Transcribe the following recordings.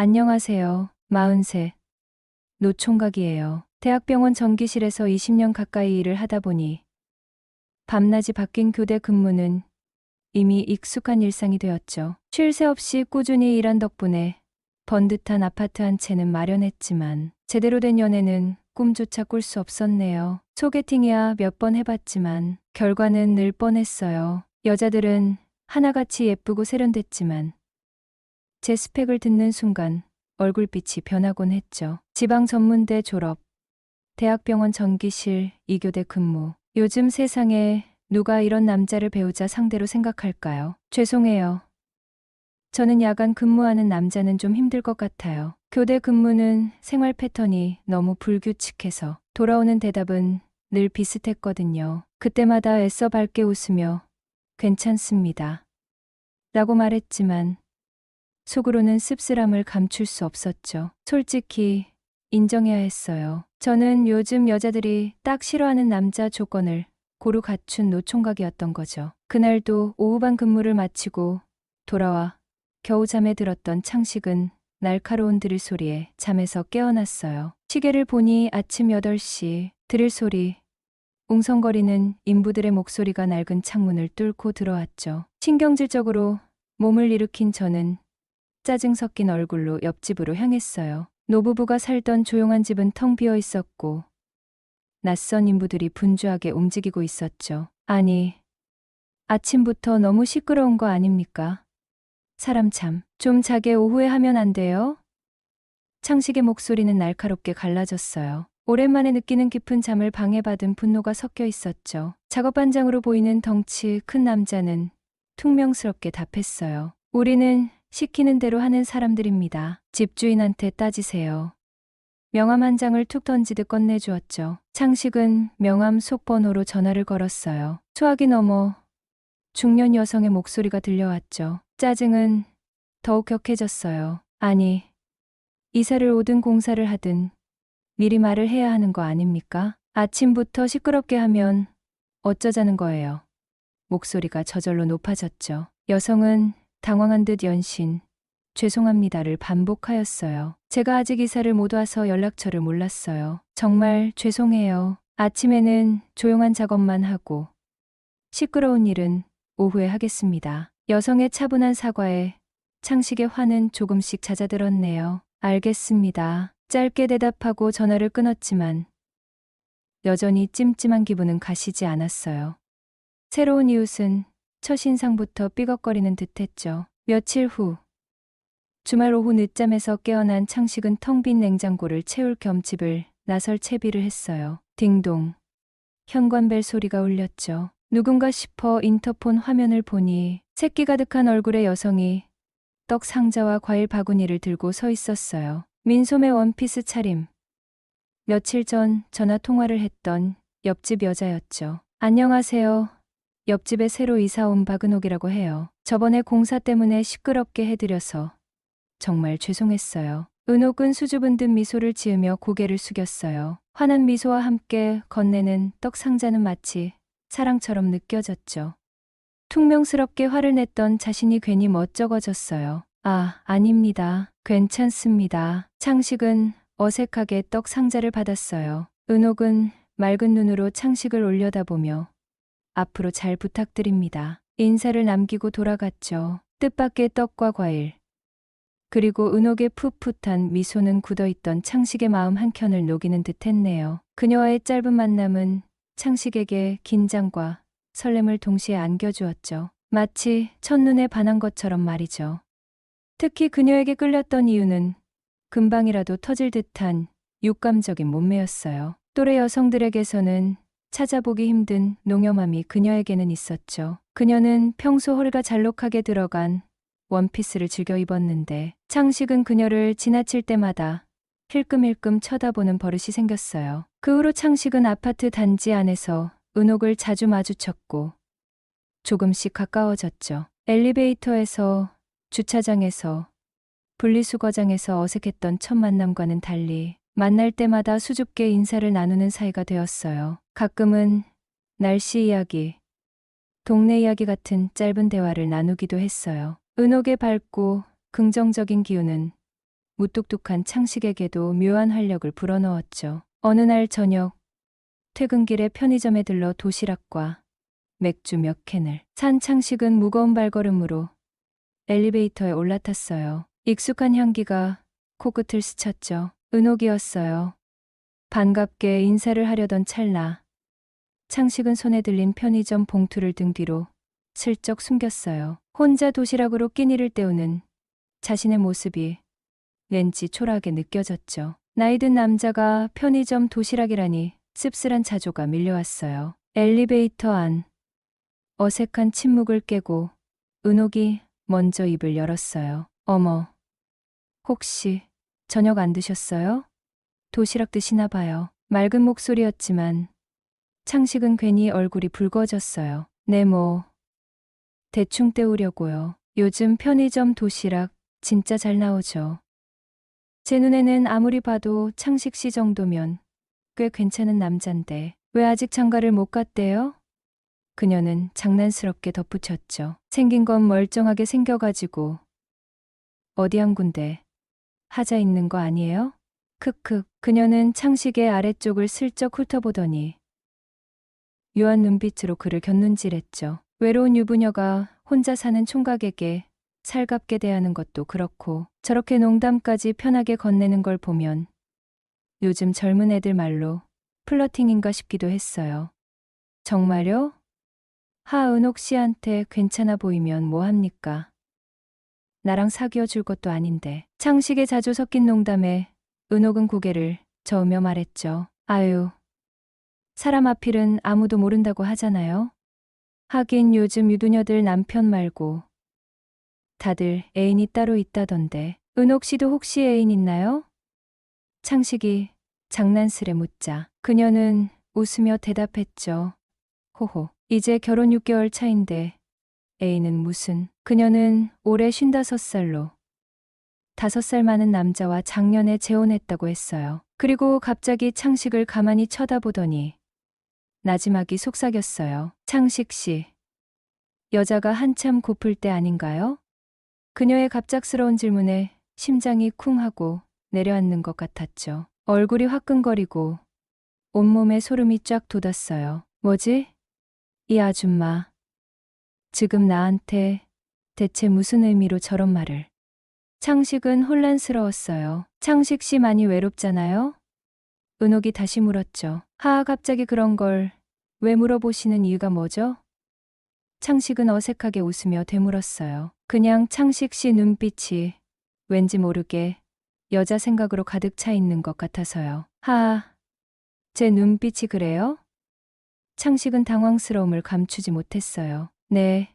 안녕하세요. 43. 노총각이에요. 대학병원 전기실에서 20년 가까이 일을 하다 보니 밤낮이 바뀐 교대 근무는 이미 익숙한 일상이 되었죠. 쉴 새 없이 꾸준히 일한 덕분에 번듯한 아파트 한 채는 마련했지만 제대로 된 연애는 꿈조차 꿀 수 없었네요. 소개팅이야 몇 번 해봤지만 결과는 늘 뻔했어요. 여자들은 하나같이 예쁘고 세련됐지만 제 스펙을 듣는 순간 얼굴빛이 변하곤 했죠. 지방 전문대 졸업, 대학병원 전기실 2교대 근무. 요즘 세상에 누가 이런 남자를 배우자 상대로 생각할까요? 죄송해요. 저는 야간 근무하는 남자는 좀 힘들 것 같아요. 교대 근무는 생활 패턴이 너무 불규칙해서 돌아오는 대답은 늘 비슷했거든요. 그때마다 애써 밝게 웃으며 괜찮습니다. 라고 말했지만 속으로는 씁쓸함을 감출 수 없었죠. 솔직히 인정해야 했어요. 저는 요즘 여자들이 딱 싫어하는 남자 조건을 고루 갖춘 노총각이었던 거죠. 그날도 오후반 근무를 마치고 돌아와 겨우 잠에 들었던 창식은 날카로운 드릴 소리에 잠에서 깨어났어요. 시계를 보니 아침 8시. 드릴 소리, 웅성거리는 인부들의 목소리가 낡은 창문을 뚫고 들어왔죠. 신경질적으로 몸을 일으킨 저는 짜증 섞인 얼굴로 옆집으로 향했어요. 노부부가 살던 조용한 집은 텅 비어 있었고 낯선 인부들이 분주하게 움직이고 있었죠. 아니, 아침부터 너무 시끄러운 거 아닙니까? 사람 참, 좀 자게 오후에 하면 안 돼요? 창식의 목소리는 날카롭게 갈라졌어요. 오랜만에 느끼는 깊은 잠을 방해받은 분노가 섞여 있었죠. 작업반장으로 보이는 덩치 큰 남자는 퉁명스럽게 답했어요. 우리는 시키는 대로 하는 사람들입니다. 집주인한테 따지세요. 명함 한 장을 툭 던지듯 건네주었죠. 창식은 명함 속번호로 전화를 걸었어요. 수화기 너머 중년 여성의 목소리가 들려왔죠. 짜증은 더욱 격해졌어요. 아니, 이사를 오든 공사를 하든 미리 말을 해야 하는 거 아닙니까? 아침부터 시끄럽게 하면 어쩌자는 거예요. 목소리가 저절로 높아졌죠. 여성은 당황한 듯 연신 죄송합니다를 반복하였어요. 제가 아직 이사를 못 와서 연락처를 몰랐어요. 정말 죄송해요. 아침에는 조용한 작업만 하고 시끄러운 일은 오후에 하겠습니다. 여성의 차분한 사과에 창식의 화는 조금씩 잦아들었네요. 알겠습니다. 짧게 대답하고 전화를 끊었지만 여전히 찜찜한 기분은 가시지 않았어요. 새로운 이웃은 첫인상부터 삐걱거리는 듯했죠. 며칠 후 주말 오후 늦잠에서 깨어난 창식은 텅 빈 냉장고를 채울 겸 집을 나설 채비를 했어요. 딩동. 현관벨 소리가 울렸죠. 누군가 싶어 인터폰 화면을 보니 새끼 가득한 얼굴의 여성이 떡 상자와 과일 바구니를 들고 서 있었어요. 민소매 원피스 차림. 며칠 전 전화 통화를 했던 옆집 여자였죠. 안녕하세요. 옆집에 새로 이사 온 박은옥이라고 해요. 저번에 공사 때문에 시끄럽게 해드려서 정말 죄송했어요. 은옥은 수줍은 듯 미소를 지으며 고개를 숙였어요. 환한 미소와 함께 건네는 떡 상자는 마치 사랑처럼 느껴졌죠. 퉁명스럽게 화를 냈던 자신이 괜히 멋쩍어졌어요. 아, 아닙니다. 괜찮습니다. 창식은 어색하게 떡 상자를 받았어요. 은옥은 맑은 눈으로 창식을 올려다보며 앞으로 잘 부탁드립니다. 인사를 남기고 돌아갔죠. 뜻밖의 떡과 과일. 그리고 은옥의 풋풋한 미소는 굳어있던 창식의 마음 한켠을 녹이는 듯했네요. 그녀와의 짧은 만남은 창식에게 긴장과 설렘을 동시에 안겨주었죠. 마치 첫눈에 반한 것처럼 말이죠. 특히 그녀에게 끌렸던 이유는 금방이라도 터질 듯한 육감적인 몸매였어요. 또래 여성들에게서는 찾아보기 힘든 농염함이 그녀에게는 있었죠. 그녀는 평소 허리가 잘록하게 들어간 원피스를 즐겨 입었는데 창식은 그녀를 지나칠 때마다 힐끔힐끔 쳐다보는 버릇이 생겼어요. 그 후로 창식은 아파트 단지 안에서 은옥을 자주 마주쳤고 조금씩 가까워졌죠. 엘리베이터에서, 주차장에서, 분리수거장에서 어색했던 첫 만남과는 달리 만날 때마다 수줍게 인사를 나누는 사이가 되었어요. 가끔은 날씨 이야기, 동네 이야기 같은 짧은 대화를 나누기도 했어요. 은옥의 밝고 긍정적인 기운은 무뚝뚝한 창식에게도 묘한 활력을 불어넣었죠. 어느 날 저녁, 퇴근길에 편의점에 들러 도시락과 맥주 몇 캔을 산 창식은 무거운 발걸음으로 엘리베이터에 올라탔어요. 익숙한 향기가 코끝을 스쳤죠. 은옥이었어요. 반갑게 인사를 하려던 찰나 창식은 손에 들린 편의점 봉투를 등 뒤로 슬쩍 숨겼어요. 혼자 도시락으로 끼니를 때우는 자신의 모습이 왠지 초라하게 느껴졌죠. 나이든 남자가 편의점 도시락이라니 씁쓸한 자조가 밀려왔어요. 엘리베이터 안 어색한 침묵을 깨고 은옥이 먼저 입을 열었어요. 어머, 혹시 저녁 안 드셨어요? 도시락 드시나 봐요. 맑은 목소리였지만 창식은 괜히 얼굴이 붉어졌어요. 네, 뭐 대충 때우려고요. 요즘 편의점 도시락 진짜 잘 나오죠. 제 눈에는 아무리 봐도 창식 씨 정도면 꽤 괜찮은 남잔데 왜 아직 장가를 못 갔대요? 그녀는 장난스럽게 덧붙였죠. 생긴 건 멀쩡하게 생겨가지고 어디 한 군데 하자 있는 거 아니에요? 크크. 그녀는 창식의 아래쪽을 슬쩍 훑어보더니 묘한 눈빛으로 그를 곁눈질했죠. 외로운 유부녀가 혼자 사는 총각에게 살갑게 대하는 것도 그렇고 저렇게 농담까지 편하게 건네는 걸 보면 요즘 젊은 애들 말로 플러팅인가 싶기도 했어요. 정말요? 하은옥 씨한테 괜찮아 보이면 뭐합니까? 나랑 사귀어 줄 것도 아닌데. 창식의 자주 섞인 농담에 은옥은 고개를 저으며 말했죠. 아유, 사람 앞일은 아무도 모른다고 하잖아요. 하긴 요즘 유부녀들 남편 말고 다들 애인이 따로 있다던데. 은옥 씨도 혹시 애인 있나요? 창식이 장난스레 묻자 그녀는 웃으며 대답했죠. 호호, 이제 결혼 6개월 차인데 애인은 무슨. 그녀는 올해 55살로 5살 많은 남자와 작년에 재혼했다고 했어요. 그리고 갑자기 창식을 가만히 쳐다보더니 나지막이 속삭였어요. 창식 씨, 여자가 한참 고플 때 아닌가요? 그녀의 갑작스러운 질문에 심장이 쿵 하고 내려앉는 것 같았죠. 얼굴이 화끈거리고 온몸에 소름이 쫙 돋았어요. 뭐지? 이 아줌마. 지금 나한테 대체 무슨 의미로 저런 말을. 창식은 혼란스러웠어요. 창식 씨 많이 외롭잖아요? 은옥이 다시 물었죠. 갑자기 그런 걸 왜 물어보시는 이유가 뭐죠? 창식은 어색하게 웃으며 되물었어요. 그냥 창식 씨 눈빛이 왠지 모르게 여자 생각으로 가득 차 있는 것 같아서요. 제 눈빛이 그래요? 창식은 당황스러움을 감추지 못했어요. 네.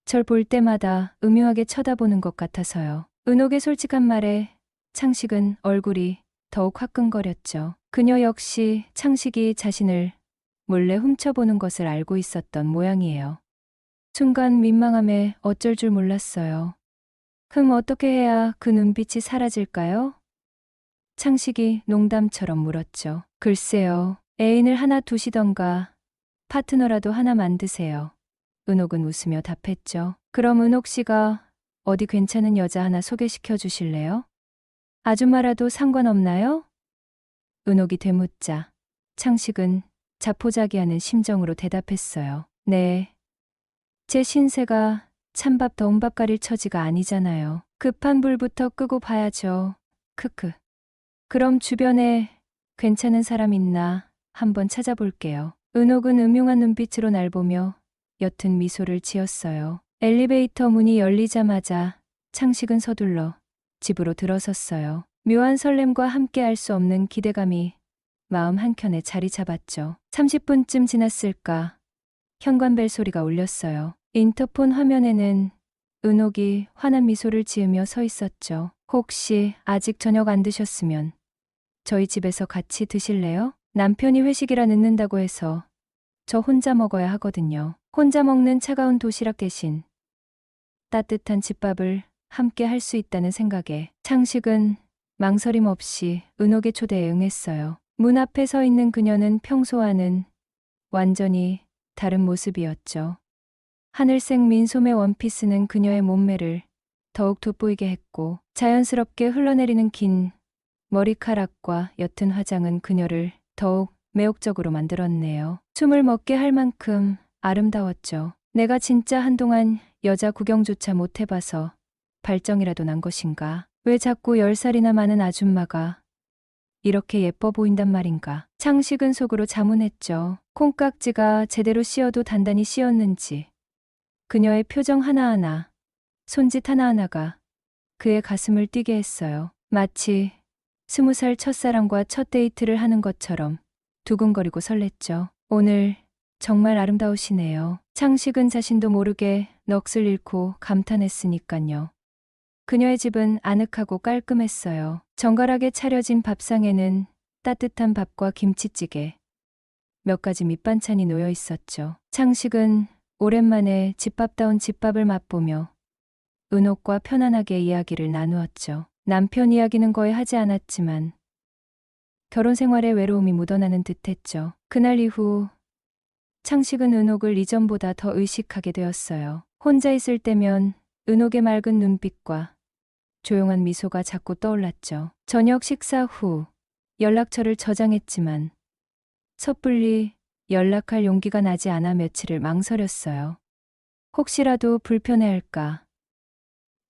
절 볼 때마다 음흉하게 쳐다보는 것 같아서요. 은옥의 솔직한 말에 창식은 얼굴이 더욱 화끈거렸죠. 그녀 역시 창식이 자신을 몰래 훔쳐보는 것을 알고 있었던 모양이에요. 순간 민망함에 어쩔 줄 몰랐어요. 그럼 어떻게 해야 그 눈빛이 사라질까요? 창식이 농담처럼 물었죠. 글쎄요. 애인을 하나 두시던가 파트너라도 하나 만드세요. 은옥은 웃으며 답했죠. 그럼 은옥 씨가 어디 괜찮은 여자 하나 소개시켜 주실래요? 아줌마라도 상관없나요? 은옥이 되묻자 창식은 자포자기하는 심정으로 대답했어요. 네. 제 신세가 찬밥 더운 밥 가릴 처지가 아니잖아요. 급한 불부터 끄고 봐야죠. 크크. 그럼 주변에 괜찮은 사람 있나 한번 찾아볼게요. 은옥은 음흉한 눈빛으로 날 보며 옅은 미소를 지었어요. 엘리베이터 문이 열리자마자 창식은 서둘러 집으로 들어섰어요. 묘한 설렘과 함께 알 수 없는 기대감이 마음 한켠에 자리 잡았죠. 30분쯤 지났을까 현관벨 소리가 울렸어요. 인터폰 화면에는 은옥이 환한 미소를 지으며 서 있었죠. 혹시 아직 저녁 안 드셨으면 저희 집에서 같이 드실래요? 남편이 회식이라 늦는다고 해서 저 혼자 먹어야 하거든요. 혼자 먹는 차가운 도시락 대신 따뜻한 집밥을 함께 할 수 있다는 생각에 창식은 망설임 없이 은옥의 초대에 응했어요. 문 앞에 서 있는 그녀는 평소와는 완전히 다른 모습이었죠. 하늘색 민소매 원피스는 그녀의 몸매를 더욱 돋보이게 했고 자연스럽게 흘러내리는 긴 머리카락과 옅은 화장은 그녀를 더욱 매혹적으로 만들었네요. 숨을 먹게 할 만큼 아름다웠죠. 내가 진짜 한동안 여자 구경조차 못 해봐서 발정이라도 난 것인가? 왜 자꾸 10살이나 많은 아줌마가 이렇게 예뻐 보인단 말인가? 창식은 속으로 자문했죠. 콩깍지가 제대로 씌어도 단단히 씌었는지 그녀의 표정 하나하나, 손짓 하나하나가 그의 가슴을 뛰게 했어요. 마치 20살 첫사랑과 첫 데이트를 하는 것처럼 두근거리고 설렜죠. 오늘 정말 아름다우시네요. 창식은 자신도 모르게 넋을 잃고 감탄했으니깐요. 그녀의 집은 아늑하고 깔끔했어요. 정갈하게 차려진 밥상에는 따뜻한 밥과 김치찌개, 몇 가지 밑반찬이 놓여 있었죠. 창식은 오랜만에 집밥다운 집밥을 맛보며 은옥과 편안하게 이야기를 나누었죠. 남편 이야기는 거의 하지 않았지만 결혼 생활에 외로움이 묻어나는 듯했죠. 그날 이후 창식은 은옥을 이전보다 더 의식하게 되었어요. 혼자 있을 때면 은옥의 맑은 눈빛과 조용한 미소가 자꾸 떠올랐죠. 저녁 식사 후 연락처를 저장했지만 섣불리 연락할 용기가 나지 않아 며칠을 망설였어요. 혹시라도 불편해할까,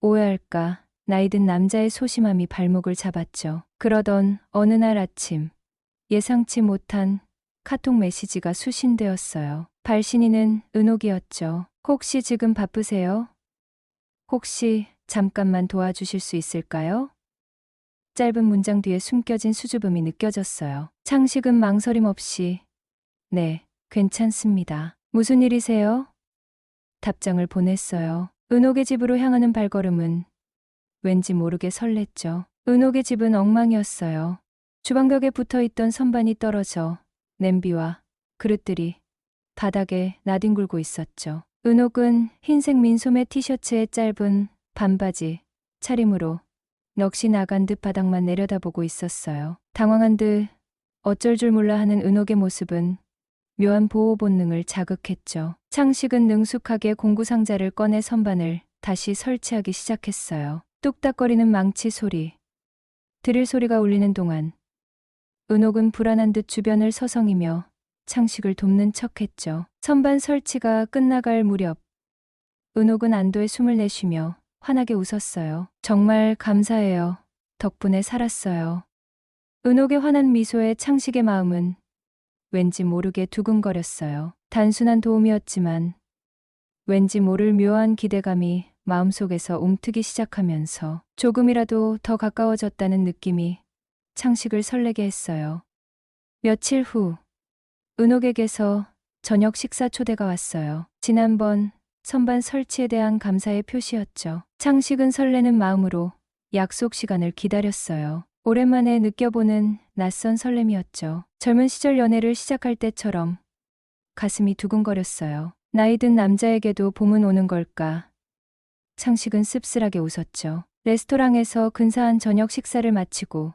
오해할까, 나이든 남자의 소심함이 발목을 잡았죠. 그러던 어느 날 아침, 예상치 못한 카톡 메시지가 수신되었어요. 발신인은 은옥이었죠. 혹시 지금 바쁘세요? 혹시 잠깐만 도와주실 수 있을까요? 짧은 문장 뒤에 숨겨진 수줍음이 느껴졌어요. 창식은 망설임 없이 네, 괜찮습니다. 무슨 일이세요? 답장을 보냈어요. 은옥의 집으로 향하는 발걸음은 왠지 모르게 설렜죠. 은옥의 집은 엉망이었어요. 주방벽에 붙어있던 선반이 떨어져 냄비와 그릇들이 바닥에 나뒹굴고 있었죠. 은옥은 흰색 민소매 티셔츠에 짧은 반바지, 차림으로 넋이 나간 듯 바닥만 내려다보고 있었어요. 당황한 듯 어쩔 줄 몰라 하는 은옥의 모습은 묘한 보호 본능을 자극했죠. 창식은 능숙하게 공구 상자를 꺼내 선반을 다시 설치하기 시작했어요. 뚝딱거리는 망치 소리, 드릴 소리가 울리는 동안 은옥은 불안한 듯 주변을 서성이며 창식을 돕는 척했죠. 선반 설치가 끝나갈 무렵 은옥은 안도의 숨을 내쉬며 환하게 웃었어요. 정말 감사해요. 덕분에 살았어요. 은옥의 환한 미소에 창식의 마음은 왠지 모르게 두근거렸어요. 단순한 도움이었지만 왠지 모를 묘한 기대감이 마음속에서 움트기 시작하면서 조금이라도 더 가까워졌다는 느낌이 창식을 설레게 했어요. 며칠 후 은옥에게서 저녁 식사 초대가 왔어요. 지난번 선반 설치에 대한 감사의 표시였죠. 창식은 설레는 마음으로 약속 시간을 기다렸어요. 오랜만에 느껴보는 낯선 설렘이었죠. 젊은 시절 연애를 시작할 때처럼 가슴이 두근거렸어요. 나이든 남자에게도 봄은 오는 걸까? 창식은 씁쓸하게 웃었죠. 레스토랑에서 근사한 저녁 식사를 마치고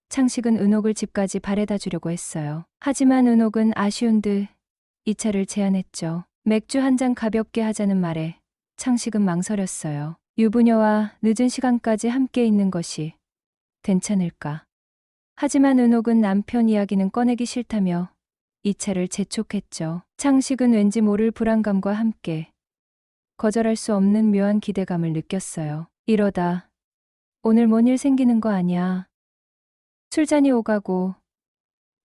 창식은 은옥을 집까지 바래다 주려고 했어요. 하지만 은옥은 아쉬운 듯 이 차를 제안했죠. 맥주 한 잔 가볍게 하자는 말에 창식은 망설였어요. 유부녀와 늦은 시간까지 함께 있는 것이 괜찮을까? 하지만 은옥은 남편 이야기는 꺼내기 싫다며 이 차를 재촉했죠. 창식은 왠지 모를 불안감과 함께 거절할 수 없는 묘한 기대감을 느꼈어요. 이러다 오늘 뭔 일 생기는 거 아니야? 술잔이 오가고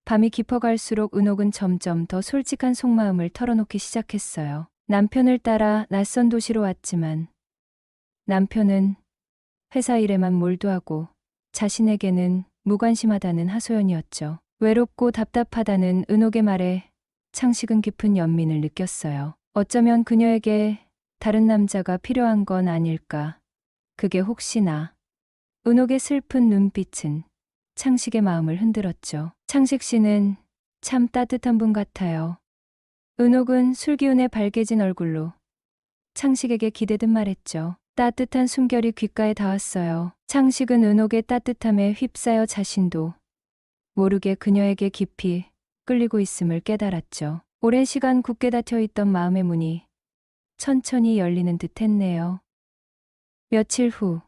밤이 깊어갈수록 은옥은 점점 더 솔직한 속마음을 털어놓기 시작했어요. 남편을 따라 낯선 도시로 왔지만 남편은 회사 일에만 몰두하고 자신에게는 무관심하다는 하소연이었죠. 외롭고 답답하다는 은옥의 말에 창식은 깊은 연민을 느꼈어요. 어쩌면 그녀에게 다른 남자가 필요한 건 아닐까. 그게 혹시나. 은옥의 슬픈 눈빛은 창식의 마음을 흔들었죠. 창식 씨는 참 따뜻한 분 같아요. 은옥은 술기운에 발개진 얼굴로 창식에게 기대듯 말했죠. 따뜻한 숨결이 귓가에 닿았어요. 창식은 은옥의 따뜻함에 휩싸여 자신도 모르게 그녀에게 깊이 끌리고 있음을 깨달았죠. 오랜 시간 굳게 닫혀 있던 마음의 문이 천천히 열리는 듯 했네요. 며칠 후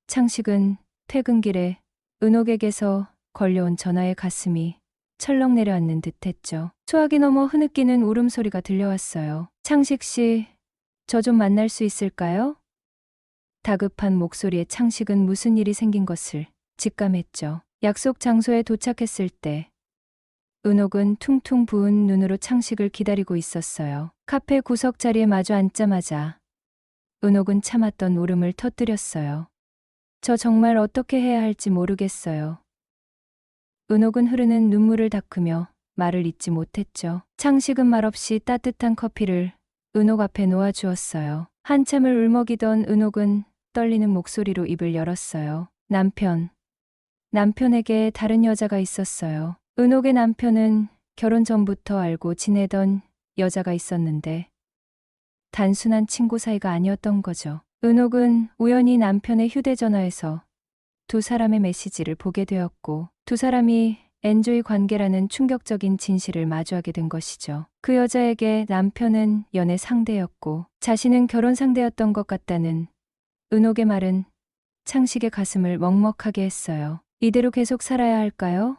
창식은 퇴근길에 은옥에게서 걸려온 전화에 가슴이 철렁 내려앉는 듯했죠. 소화기 너머 흐느끼는 울음소리가 들려왔어요. 창식 씨, 저 좀 만날 수 있을까요? 다급한 목소리에 창식은 무슨 일이 생긴 것을 직감했죠. 약속 장소에 도착했을 때 은옥은 퉁퉁 부은 눈으로 창식을 기다리고 있었어요. 카페 구석 자리에 마주 앉자마자 은옥은 참았던 울음을 터뜨렸어요. 저 정말 어떻게 해야 할지 모르겠어요. 은옥은 흐르는 눈물을 닦으며 말을 잇지 못했죠. 창식은 말없이 따뜻한 커피를 은옥 앞에 놓아주었어요. 한참을 울먹이던 은옥은 떨리는 목소리로 입을 열었어요. 남편에게 다른 여자가 있었어요. 은옥의 남편은 결혼 전부터 알고 지내던 여자가 있었는데 단순한 친구 사이가 아니었던 거죠. 은옥은 우연히 남편의 휴대전화에서 두 사람의 메시지를 보게 되었고 두 사람이 엔조이 관계라는 충격적인 진실을 마주하게 된 것이죠. 그 여자에게 남편은 연애 상대였고 자신은 결혼 상대였던 것 같다는 은옥의 말은 창식의 가슴을 먹먹하게 했어요. 이대로 계속 살아야 할까요?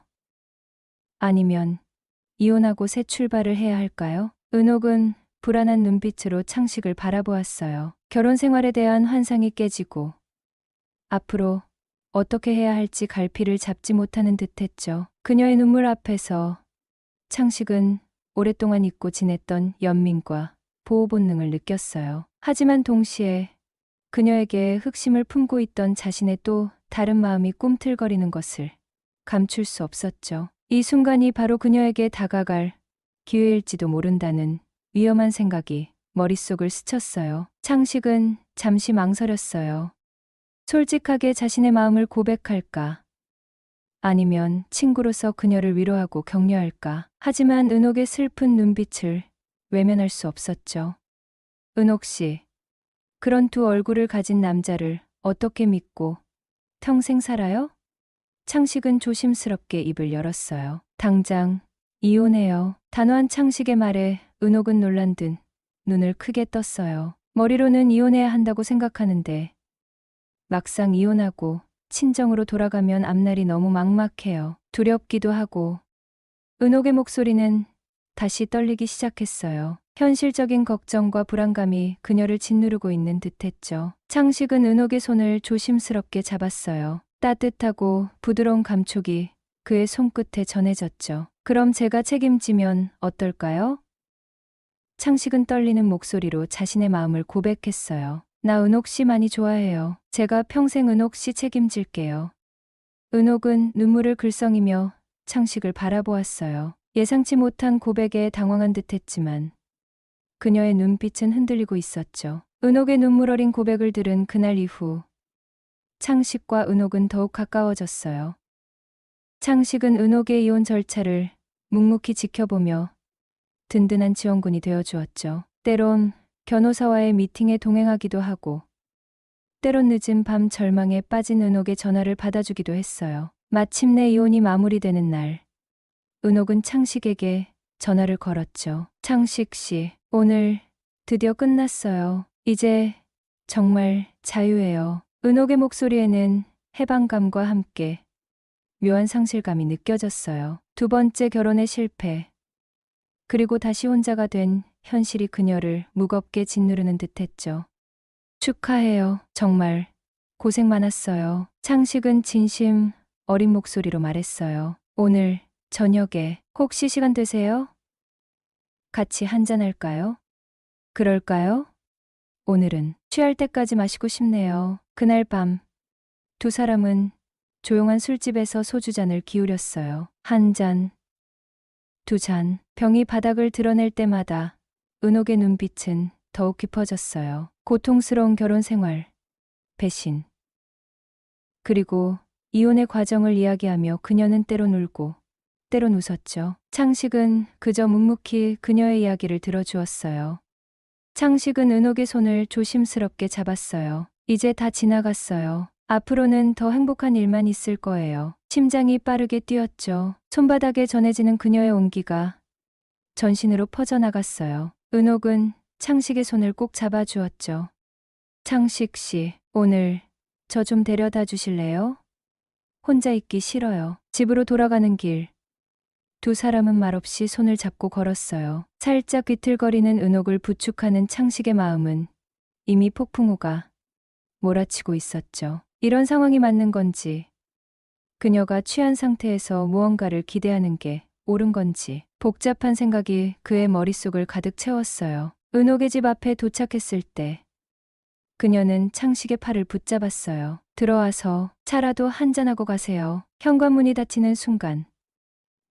아니면 이혼하고 새 출발을 해야 할까요? 은옥은 불안한 눈빛으로 창식을 바라보았어요. 결혼 생활에 대한 환상이 깨지고 앞으로 어떻게 해야 할지 갈피를 잡지 못하는 듯했죠. 그녀의 눈물 앞에서 창식은 오랫동안 잊고 지냈던 연민과 보호 본능을 느꼈어요. 하지만 동시에 그녀에게 흑심을 품고 있던 자신의 또 다른 마음이 꿈틀거리는 것을 감출 수 없었죠. 이 순간이 바로 그녀에게 다가갈 기회일지도 모른다는 위험한 생각이 머릿속을 스쳤어요. 창식은 잠시 망설였어요. 솔직하게 자신의 마음을 고백할까? 아니면 친구로서 그녀를 위로하고 격려할까? 하지만 은옥의 슬픈 눈빛을 외면할 수 없었죠. 은옥 씨, 그런 두 얼굴을 가진 남자를 어떻게 믿고 평생 살아요? 창식은 조심스럽게 입을 열었어요. 당장 이혼해요. 단호한 창식의 말에 은옥은 놀란 듯 눈을 크게 떴어요. 머리로는 이혼해야 한다고 생각하는데 막상 이혼하고 친정으로 돌아가면 앞날이 너무 막막해요. 두렵기도 하고. 은옥의 목소리는 다시 떨리기 시작했어요. 현실적인 걱정과 불안감이 그녀를 짓누르고 있는 듯했죠. 창식은 은옥의 손을 조심스럽게 잡았어요. 따뜻하고 부드러운 감촉이 그의 손끝에 전해졌죠. 그럼 제가 책임지면 어떨까요? 창식은 떨리는 목소리로 자신의 마음을 고백했어요. 나 은옥 씨 많이 좋아해요. 제가 평생 은옥 씨 책임질게요. 은옥은 눈물을 글썽이며 창식을 바라보았어요. 예상치 못한 고백에 당황한 듯했지만 그녀의 눈빛은 흔들리고 있었죠. 은옥의 눈물 어린 고백을 들은 그날 이후 창식과 은옥은 더욱 가까워졌어요. 창식은 은옥의 이혼 절차를 묵묵히 지켜보며 든든한 지원군이 되어주었죠. 때론 변호사와의 미팅에 동행하기도 하고 때론 늦은 밤 절망에 빠진 은옥의 전화를 받아주기도 했어요. 마침내 이혼이 마무리되는 날 은옥은 창식에게 전화를 걸었죠. 창식 씨, 오늘 드디어 끝났어요. 이제 정말 자유예요. 은옥의 목소리에는 해방감과 함께 묘한 상실감이 느껴졌어요. 두 번째 결혼의 실패, 그리고 다시 혼자가 된 현실이 그녀를 무겁게 짓누르는 듯했죠. 축하해요. 정말 고생 많았어요. 창식은 진심 어린 목소리로 말했어요. 오늘 저녁에 혹시 시간 되세요? 같이 한잔할까요? 그럴까요? 오늘은 취할 때까지 마시고 싶네요. 그날 밤 두 사람은 조용한 술집에서 소주잔을 기울였어요. 한 잔, 두 잔, 병이 바닥을 드러낼 때마다 은옥의 눈빛은 더욱 깊어졌어요. 고통스러운 결혼 생활, 배신, 그리고 이혼의 과정을 이야기하며 그녀는 때론 울고 때론 웃었죠. 창식은 그저 묵묵히 그녀의 이야기를 들어주었어요. 창식은 은옥의 손을 조심스럽게 잡았어요. 이제 다 지나갔어요. 앞으로는 더 행복한 일만 있을 거예요. 심장이 빠르게 뛰었죠. 손바닥에 전해지는 그녀의 온기가 전신으로 퍼져나갔어요. 은옥은 창식의 손을 꼭 잡아주었죠. 창식 씨, 오늘 저 좀 데려다 주실래요? 혼자 있기 싫어요. 집으로 돌아가는 길. 두 사람은 말없이 손을 잡고 걸었어요. 살짝 비틀거리는 은옥을 부축하는 창식의 마음은 이미 폭풍우가 몰아치고 있었죠. 이런 상황이 맞는 건지, 그녀가 취한 상태에서 무언가를 기대하는 게 옳은 건지 복잡한 생각이 그의 머릿속을 가득 채웠어요. 은옥의 집 앞에 도착했을 때 그녀는 창식의 팔을 붙잡았어요. 들어와서 차라도 한잔하고 가세요. 현관문이 닫히는 순간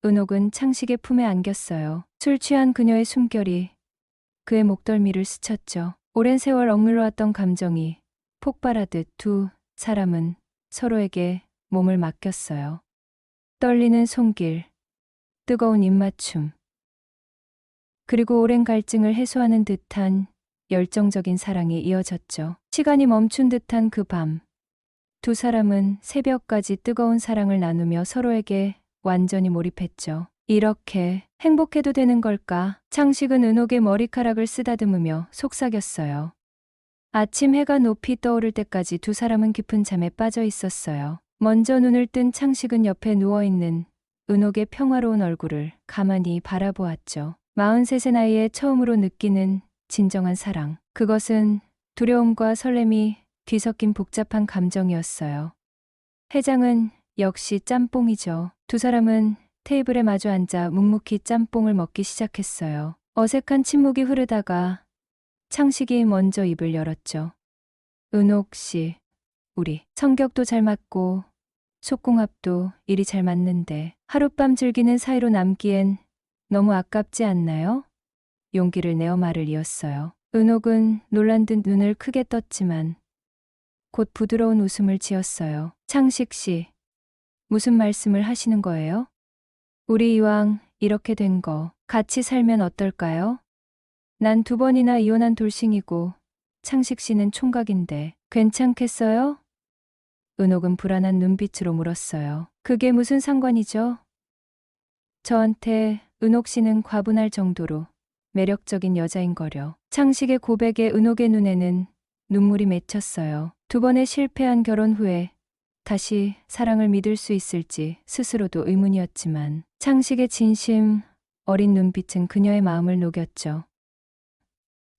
은옥은 창식의 품에 안겼어요. 술 취한 그녀의 숨결이 그의 목덜미를 스쳤죠. 오랜 세월 억눌러왔던 감정이 폭발하듯 두 사람은 서로에게 몸을 맡겼어요. 떨리는 손길, 뜨거운 입맞춤, 그리고 오랜 갈증을 해소하는 듯한 열정적인 사랑이 이어졌죠. 시간이 멈춘 듯한 그 밤, 두 사람은 새벽까지 뜨거운 사랑을 나누며 서로에게 완전히 몰입했죠. 이렇게 행복해도 되는 걸까? 창식은 은옥의 머리카락을 쓰다듬으며 속삭였어요. 아침 해가 높이 떠오를 때까지 두 사람은 깊은 잠에 빠져 있었어요. 먼저 눈을 뜬 창식은 옆에 누워있는 은옥의 평화로운 얼굴을 가만히 바라보았죠. 43세 나이에 처음으로 느끼는 진정한 사랑. 그것은 두려움과 설렘이 뒤섞인 복잡한 감정이었어요. 해장은 역시 짬뽕이죠. 두 사람은 테이블에 마주 앉아 묵묵히 짬뽕을 먹기 시작했어요. 어색한 침묵이 흐르다가 창식이 먼저 입을 열었죠. 은옥 씨, 우리 성격도 잘 맞고 속궁합도 일이 잘 맞는데 하룻밤 즐기는 사이로 남기엔 너무 아깝지 않나요? 용기를 내어 말을 이었어요. 은옥은 놀란 듯 눈을 크게 떴지만 곧 부드러운 웃음을 지었어요. 창식 씨, 무슨 말씀을 하시는 거예요? 우리 이왕 이렇게 된 거 같이 살면 어떨까요? 난 2번이나 이혼한 돌싱이고 창식 씨는 총각인데 괜찮겠어요? 은옥은 불안한 눈빛으로 물었어요. 그게 무슨 상관이죠? 저한테 은옥 씨는 과분할 정도로 매력적인 여자인 거려. 창식의 고백에 은옥의 눈에는 눈물이 맺혔어요. 2번의 실패한 결혼 후에 다시 사랑을 믿을 수 있을지 스스로도 의문이었지만 창식의 진심 어린 눈빛은 그녀의 마음을 녹였죠.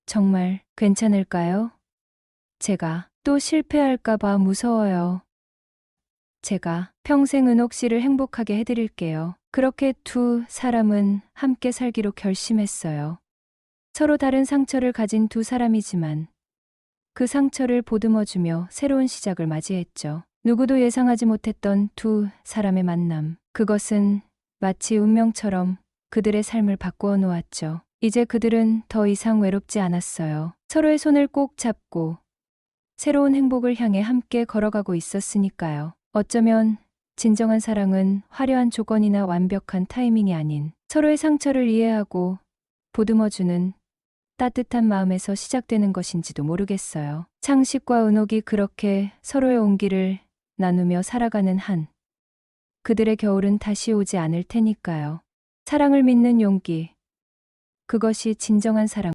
정말 괜찮을까요? 제가 또 실패할까봐 무서워요. 제가 평생 은옥 씨를 행복하게 해드릴게요. 그렇게 두 사람은 함께 살기로 결심했어요. 서로 다른 상처를 가진 두 사람이지만 그 상처를 보듬어주며 새로운 시작을 맞이했죠. 누구도 예상하지 못했던 두 사람의 만남. 그것은 마치 운명처럼 그들의 삶을 바꾸어 놓았죠. 이제 그들은 더 이상 외롭지 않았어요. 서로의 손을 꼭 잡고 새로운 행복을 향해 함께 걸어가고 있었으니까요. 어쩌면 진정한 사랑은 화려한 조건이나 완벽한 타이밍이 아닌 서로의 상처를 이해하고 보듬어주는 따뜻한 마음에서 시작되는 것인지도 모르겠어요. 창식과 은옥이 그렇게 서로의 온기를 나누며 살아가는 한 그들의 겨울은 다시 오지 않을 테니까요. 사랑을 믿는 용기, 그것이 진정한 사랑.